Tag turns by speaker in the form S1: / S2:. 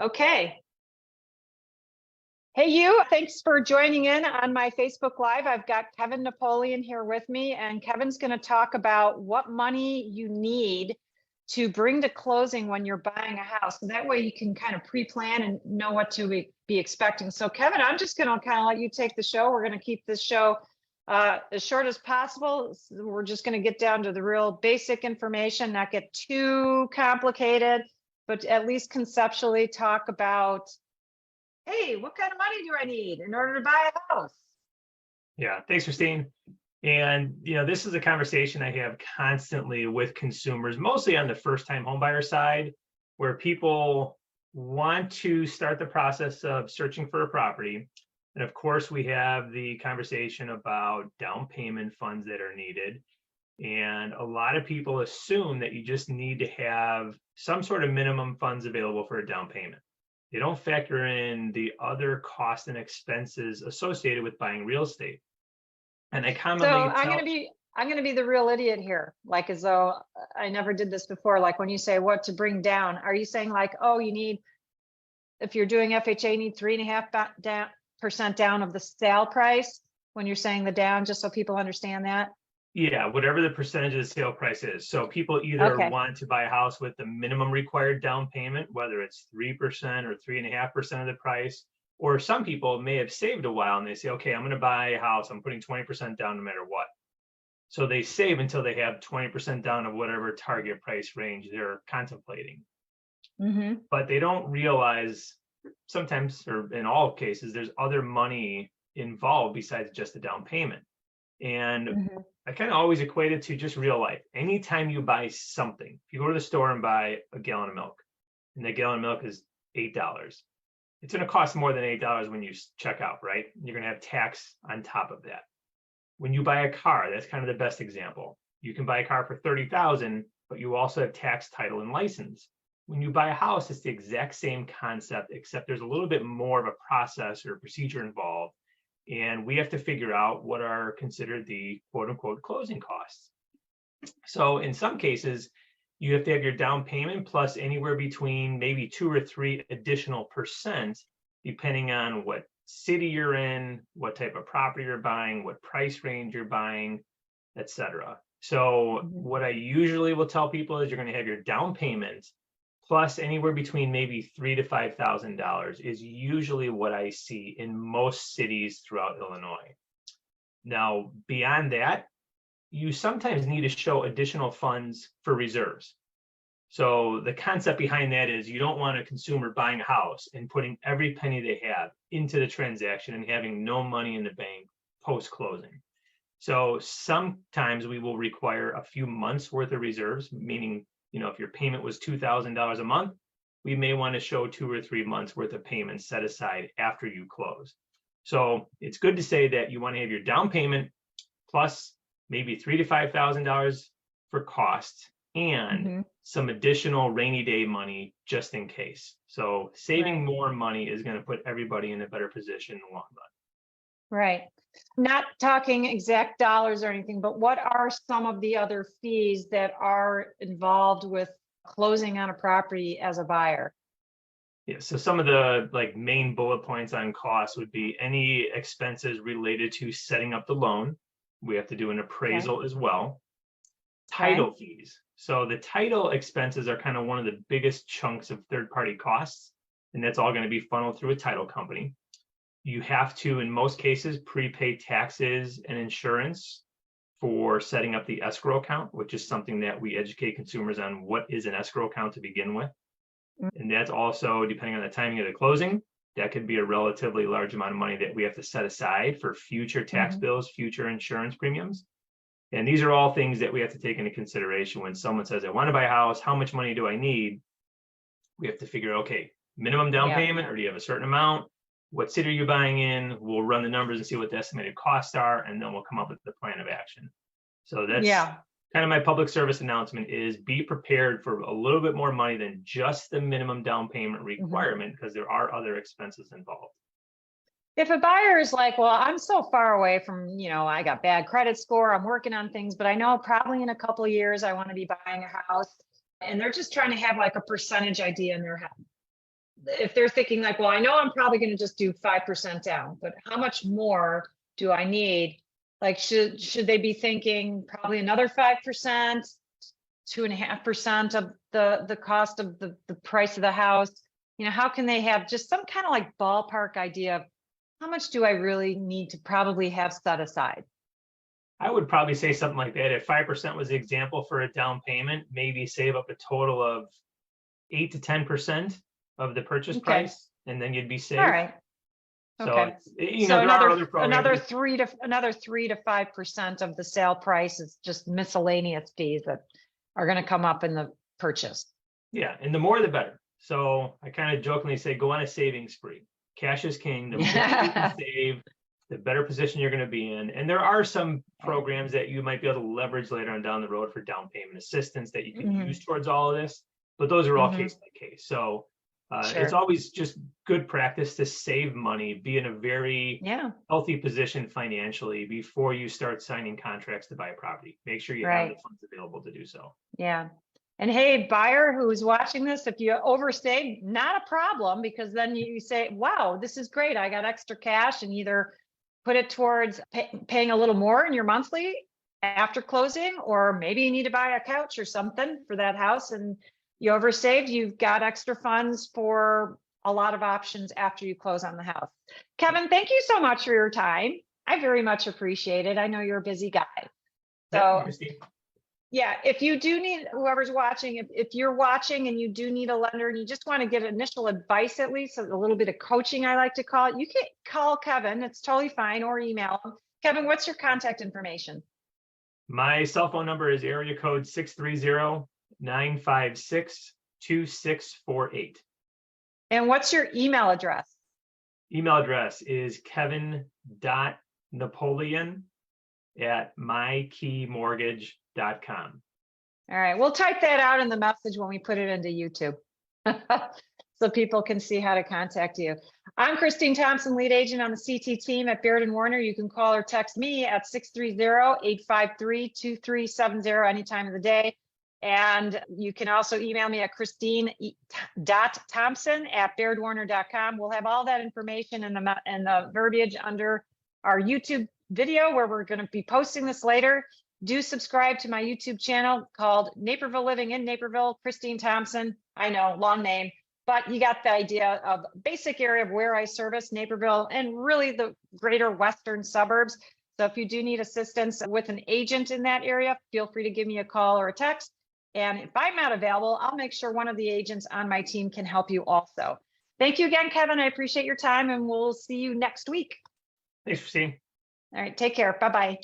S1: Okay. Hey, you, thanks for joining in on my Facebook Live. I've got Kevin Napoleon here with me, and Kevin's going to talk about what money you need to bring to closing when you're buying a house. So that way you can kind of pre-plan and know what to be expecting. So Kevin, I'm just going to kind of let you take the show. We're going to keep this show as short as possible. We're just going to get down to the real basic information, not get too complicated, but at least conceptually talk about, hey, what kind of money do I need in order to buy a house?
S2: Yeah, thanks, Christine. And, this is a conversation I have constantly with consumers, mostly on the first-time homebuyer side, where people want to start the process of searching for a property. And of course, we have the conversation about down payment funds that are needed. And a lot of people assume that you just need to have some sort of minimum funds available for a down payment. They don't factor in the other costs and expenses associated with buying real estate. And I commonly
S1: I'm going to be the real idiot here, like as though I never did this before. Like when you say what to bring down, are you saying like, oh, you need, if you're doing FHA, you need 3.5% down of the sale price when you're saying the down, just so people understand that?
S2: Yeah, whatever the percentage of the sale price is. So people either want to buy a house with the minimum required down payment, whether it's 3% or 3.5% of the price, or some people may have saved a while and they say, okay, I'm going to buy a house. I'm putting 20% down no matter what. So they save until they have 20% down of whatever target price range they're contemplating.
S1: Mm-hmm.
S2: But they don't realize sometimes, or in all cases, there's other money involved besides just the down payment. And I kind of always equate it to just real life. Anytime you buy something, if you go to the store and buy a gallon of milk, and that gallon of milk is $8, it's going to cost more than $8 when you check out, right? You're going to have tax on top of that. When you buy a car, that's kind of the best example. You can buy a car for $30,000, but you also have tax, title, and license. When you buy a house, it's the exact same concept, except there's a little bit more of a process or procedure involved. And we have to figure out what are considered the quote unquote closing costs. So in some cases, you have to have your down payment plus anywhere between maybe 2 or 3 additional %, depending on what city you're in, what type of property you're buying, what price range you're buying, etc. So what I usually will tell people is you're going to have your down payment plus anywhere between maybe $3,000 to $5,000 is usually what I see in most cities throughout Illinois. Now, beyond that, you sometimes need to show additional funds for reserves. So the concept behind that is you don't want a consumer buying a house and putting every penny they have into the transaction and having no money in the bank post-closing. So sometimes we will require a few months worth of reserves, meaning if your payment was $2,000 a month, we may want to show 2 or 3 months worth of payments set aside after you close. So it's good to say that you want to have your down payment plus maybe $3,000 to $5,000 for costs and some additional rainy day money just in case. So saving more money is going to put everybody in a better position in the long run.
S1: Right. Not talking exact dollars or anything, but what are some of the other fees that are involved with closing on a property as a buyer?
S2: Yeah, so some of the main bullet points on costs would be any expenses related to setting up the loan. We have to do an appraisal as well. Title fees. So the title expenses are kind of one of the biggest chunks of third-party costs, and that's all going to be funneled through a title company. You have to, in most cases, prepay taxes and insurance for setting up the escrow account, which is something that we educate consumers on what is an escrow account to begin with. And that's also, depending on the timing of the closing, that could be a relatively large amount of money that we have to set aside for future tax bills, future insurance premiums. And these are all things that we have to take into consideration when someone says, I want to buy a house, how much money do I need? We have to figure, okay, minimum down payment, or do you have a certain amount? What city are you buying in? We'll run the numbers and see what the estimated costs are, and then we'll come up with the plan of action. So that's kind of my public service announcement is be prepared for a little bit more money than just the minimum down payment requirement, because there are other expenses involved.
S1: If a buyer is like, well, I'm so far away from, I got bad credit score, I'm working on things, but I know probably in a couple of years, I want to be buying a house, and they're just trying to have like a percentage idea in their head. if they're thinking like, well, I know I'm probably going to just do 5% down, but how much more do I need? Like, should they be thinking probably another 5%, 2.5% of the cost of the price of the house? You know, how can they have just some kind of like ballpark idea of how much do I really need to probably have set aside?
S2: I would probably say something like that. If 5% was the example for a down payment, maybe save up a total of 8 to 10% of the purchase
S1: Okay.
S2: price, and then you'd be safe.
S1: All right.
S2: So
S1: Okay.
S2: it's,
S1: So
S2: there are other
S1: another
S2: programs.
S1: 3 to 5% of the sale price is just miscellaneous fees that are going to come up in the purchase.
S2: Yeah, and the more the better. So I kind of jokingly say, go on a saving spree. Cash is king. The more you can save, the better position you're going to be in. And there are some programs that you might be able to leverage later on down the road for down payment assistance that you can use towards all of this. But those are all case by case. So it's always just good practice to save money, be in a very healthy position financially before you start signing contracts to buy a property. Make sure you have the funds available to do so.
S1: Yeah. And hey, buyer who's watching this, if you overstay, not a problem, because then you say, wow, this is great. I got extra cash, and either put it towards paying a little more in your monthly after closing, or maybe you need to buy a couch or something for that house and you oversaved, you've got extra funds for a lot of options after you close on the house. Kevin, thank you so much for your time. I very much appreciate it. I know you're a busy guy. So yeah, if you do need, whoever's watching, if you're watching and you do need a lender and you just want to get initial advice, at least a little bit of coaching, I like to call it, you can call Kevin. It's totally fine, or email him. Kevin, what's your contact information?
S2: My cell phone number is area code 630-956-2648.
S1: And what's your email address?
S2: Email address is kevin.napoleon@mykeymortgage.com.
S1: All right, we'll type that out in the message when we put it into YouTube so people can see how to contact you. I'm Christine Thompson, lead agent on the CT team at Baird & Warner. You can call or text me at 630-853-2370 any time of the day. And you can also email me at christine.thompson@bairdwarner.com. We'll have all that information in the verbiage under our YouTube video, where we're going to be posting this later. Do subscribe to my YouTube channel called Naperville Living in Naperville, Christine Thompson. I know, long name, but you got the idea of basic area of where I service Naperville and really the greater western suburbs. So if you do need assistance with an agent in that area, feel free to give me a call or a text. And if I'm not available, I'll make sure one of the agents on my team can help you also. Thank you again, Kevin. I appreciate your time, and we'll see you next week.
S2: Thanks, Christine.
S1: All right, take care. Bye-bye.